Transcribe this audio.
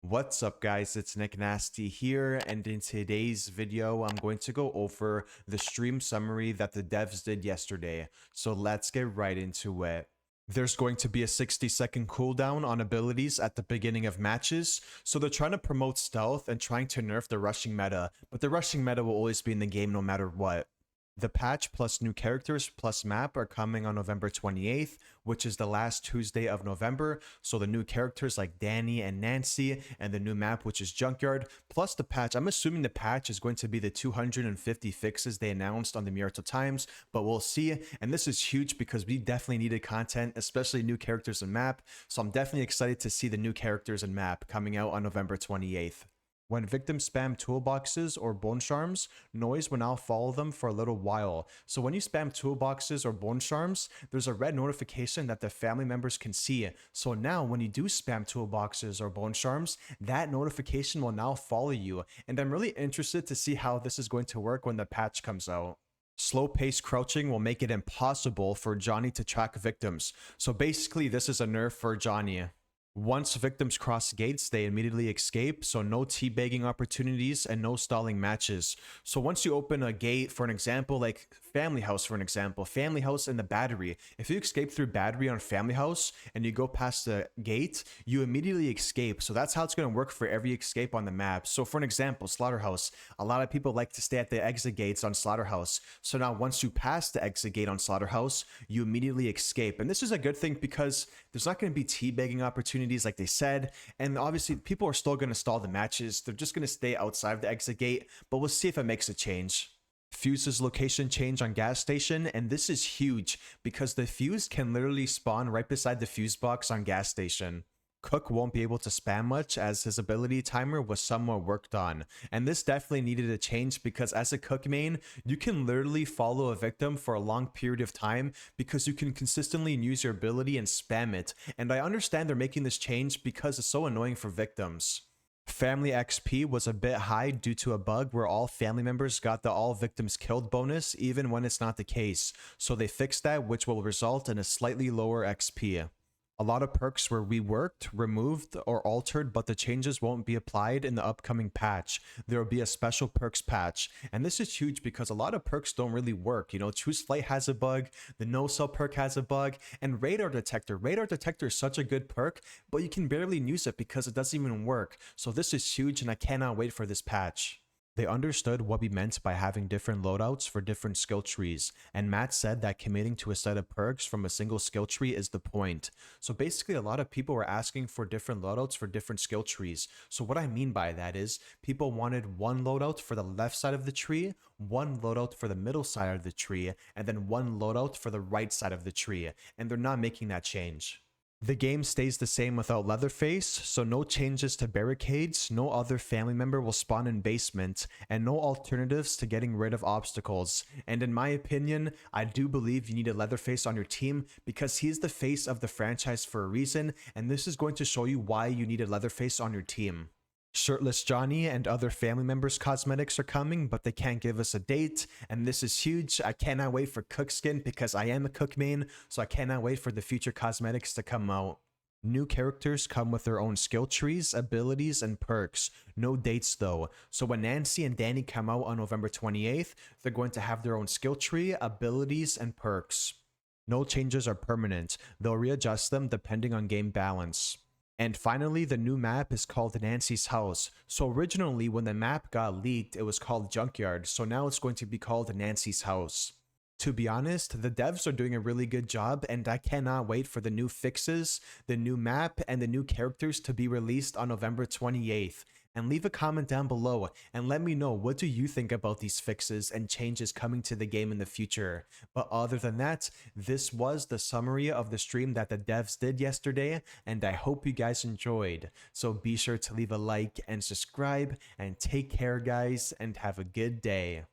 What's up guys, it's NickNasty here, and in today's video I'm going to go over the stream summary that the devs did yesterday. So let's get right into it. There's going to be a 60-second cooldown on abilities at the beginning of matches, so they're trying to promote stealth and trying to nerf the rushing meta, but the rushing meta will always be in the game no matter what. The patch plus new characters plus map are coming on November 28th, which is the last Tuesday of November. So the new characters like Danny and Nancy, and the new map, which is Junkyard, plus the patch. I'm assuming the patch is going to be the 250 fixes they announced on the Muerto Times, but we'll see. And this is huge because we definitely needed content, especially new characters and map. So I'm definitely excited to see the new characters and map coming out on November 28th. When victims spam toolboxes or bone charms, noise will now follow them for a little while. So when you spam toolboxes or bone charms, there's a red notification that the family members can see. So now when you do spam toolboxes or bone charms, that notification will now follow you. And I'm really interested to see how this is going to work when the patch comes out. Slow pace crouching will make it impossible for Johnny to track victims. So basically this is a nerf for Johnny. Once victims cross gates, they immediately escape, so no teabagging opportunities and no stalling matches. So once you open a gate, for an example, like Family House, Family House and the Battery, if you escape through Battery on Family House and you go past the gate, you immediately escape. So that's how it's going to work for every escape on the map. So for an example, Slaughterhouse, a lot of people like to stay at the exit gates on Slaughterhouse. So now once you pass the exit gate on Slaughterhouse, you immediately escape. And this is a good thing because there's not going to be teabagging opportunities like they said, and obviously people are still going to stall the matches. They're just going to stay outside of the exit gate, but we'll see if it makes a change. Fuse's location change on gas station, and this is huge because the fuse can literally spawn right beside the fuse box on gas station. Cook won't be able to spam much as his ability timer was somewhat worked on, and this definitely needed a change because as a Cook main, you can literally follow a victim for a long period of time because you can consistently use your ability and spam it, and I understand they're making this change because it's so annoying for victims. Family XP was a bit high due to a bug where all family members got the all victims killed bonus even when it's not the case, so they fixed that, which will result in a slightly lower XP. A lot of perks were reworked, removed, or altered, but the changes won't be applied in the upcoming patch. There will be a special perks patch, and this is huge because a lot of perks don't really work. You know, Choose Flight has a bug, the No-Cell perk has a bug, and Radar Detector. Radar Detector is such a good perk, but you can barely use it because it doesn't even work. So this is huge, and I cannot wait for this patch. They understood what we meant by having different loadouts for different skill trees, and Matt said that committing to a set of perks from a single skill tree is the point. So basically a lot of people were asking for different loadouts for different skill trees. So what I mean by that is people wanted one loadout for the left side of the tree, one loadout for the middle side of the tree, and then one loadout for the right side of the tree, and they're not making that change. The game stays the same without Leatherface, so no changes to barricades, no other family member will spawn in basement, and no alternatives to getting rid of obstacles. And in my opinion, I do believe you need a Leatherface on your team because he's the face of the franchise for a reason, and this is going to show you why you need a Leatherface on your team. Shirtless Johnny and other family members cosmetics are coming, but they can't give us a date, and this is huge. I cannot wait for Cook skin because I am a Cook main, so I cannot wait for the future cosmetics to come out. New characters come with their own skill trees, abilities, and perks. No dates though. So when Nancy and Danny come out on November 28th, they're going to have their own skill tree, abilities, and perks. No changes are permanent. They'll readjust them depending on game balance. And finally, the new map is called Nancy's House. So originally, when the map got leaked, it was called Junkyard. So now it's going to be called Nancy's House. To be honest, the devs are doing a really good job, and I cannot wait for the new fixes, the new map, and the new characters to be released on November 28th. And leave a comment down below and let me know, what do you think about these fixes and changes coming to the game in the future. But other than that, this was the summary of the stream that the devs did yesterday, and I hope you guys enjoyed. So be sure to leave a like and subscribe, and take care guys, and have a good day.